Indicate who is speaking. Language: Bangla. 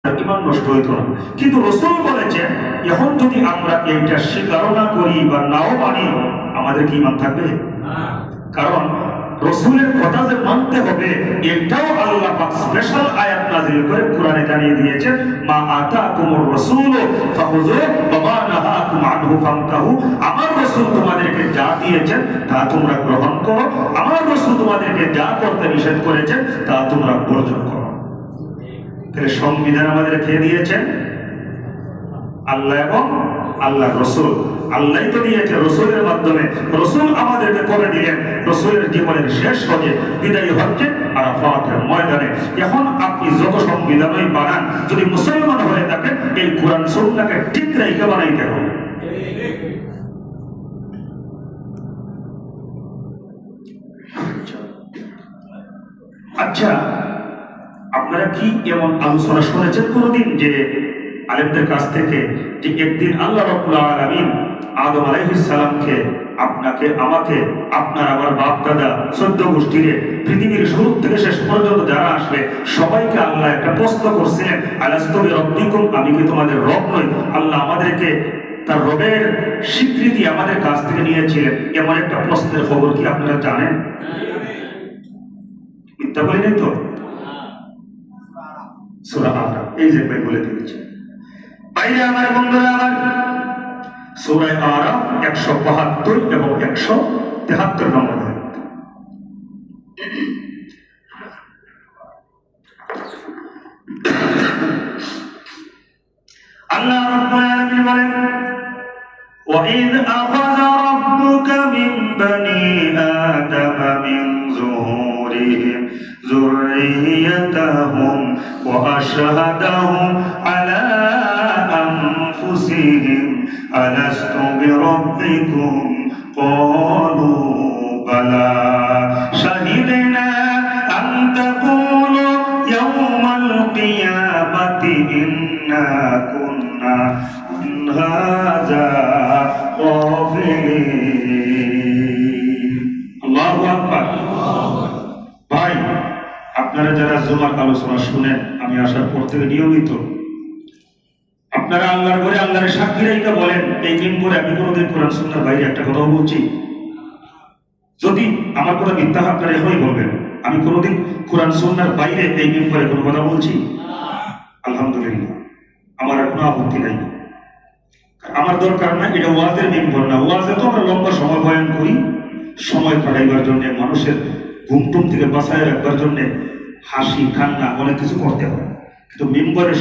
Speaker 1: ইমান নষ্ট হইত না। কিন্তু রাসূল বলেছেন এখন যদি আমরা এইটা স্বীকার না করি বা নাও মানি আমাদের কি ইমান থাকবে? কারণ রাসূলের কথা যে মানতে হবে এটাও আল্লাহ পাক স্পেশাল আয়াত নাযিল করে কোরআনে জানিয়ে দিয়েছেন, মা আতাকুমুর রাসূল ফাখুযু ওয়া মা নাহাকুম আনহু ফান্তাহু। আমার রাসূল তোমাদেরকে যা দিয়েছেন তা তোমরা গ্রহণ করো, আমার রাসূল তোমাদেরকে যা করতে নিষেধ করেছেন তা তোমরা বর্জন করো। তাহলে সংবিধান আমাদের খেয়ে দিয়েছেন আল্লাহ এবং আল্লাহ রসুল। আল্লাহ তো দিয়েছে রসুলের মাধ্যমে, রসুল আমাদেরকে করে দিলেন। রসুলের জীবনের শেষ হজে বিদায়ী হচ্ছে আরাফাতের ময়দানে। এখন আপনি যত সংবিধানই বানান, যদি মুসলমান হয়ে থাকেন এই কোরআন সুন্নাহকে ঠিক রেখে বানাইতে হবে। আচ্ছা, আপনারা কি এমন আলোচনা শুনেছেন কোনদিন যে আলেমদের কাছ থেকে যে একদিন আল্লাহ রাব্বুল আলামিন আদম আলাইহিস সালামকে, আপনাকে, আমাকে, আপনার আমার বাপ দাদা 14 গোষ্ঠীরে পৃথিবীর শুরু থেকে শেষ পর্যন্ত যারা আসবে সবাইকে আল্লাহ একটা প্রশ্ন করছিলেন, আলাস্তু বিরাব্বিকুম, আমি কি তোমাদের রব নই? আল্লাহ আমাদেরকে তার রবের স্বীকৃতি আমাদের কাছ থেকে নিয়েছিলেন। এমন একটা প্রশ্নের খবর কি আপনারা জানেন? মিথ্যা বলি নাই তো? সূরা আরাফ এই যে ভাই বলে দিয়েছে। বাইরে আমার বন্ধুরা, আমার সূরা আরাফ 172 এবং 173 নম্বর আয়াত। আল্লাহ রাব্বুল আলামিন বলেন, وَإِذْ أَخَذَ رَبُّكَ مِنْ بَنِي آدَمَ مِنْ ظُهُورِهِمْ ذُرِّيَّتَهُمْ وَأَشْهَدَهُمْ عَلَى أَنفُسِهِمْ أَلَسْتُ بِرَبِّكُمْ قَالُوا بَلَى شَهِدْنَا أَنْ تَقُولُوا يَوْمَ الْقِيَامَةِ إِنَّا كُنَّا عَنْ هَذَا আল্লাহু আকবার। ভাই, আপনারা যারা জুমার আলোচনা শুনেন, আমি আসার পর থেকে নিয়মিত আপনারা আল্লাহর ঘরে আল্লাহর সাক্ষী রেখে বলেন, এই মিম্বরে আমি কোনোদিন কোরআন সুন্নাহর বাইরে একটা কথা বলছি? যদি আমার কথা মিথ্যা হয় আপনারা এখনই বলবেন, আমি কোনোদিন কোরআন সুন্নাহর বাইরে এই মিম্বরে কোনো কথা বলছি? আলহামদুলিল্লাহ, আমার আর কোনো আপত্তি নাই। আমার দরকার না, এটা ওয়াজের মিম্বর না। ওয়াজে তো আমরা লম্বা সময় বয়ান করি, সময় কাটাইবার জন্য, মানুষের ঘুমটুম থেকে বাঁচায় রাখবার জন্য, হাসি কান্না অনেক কিছু করতে হয়। কিন্তু মিম্বরের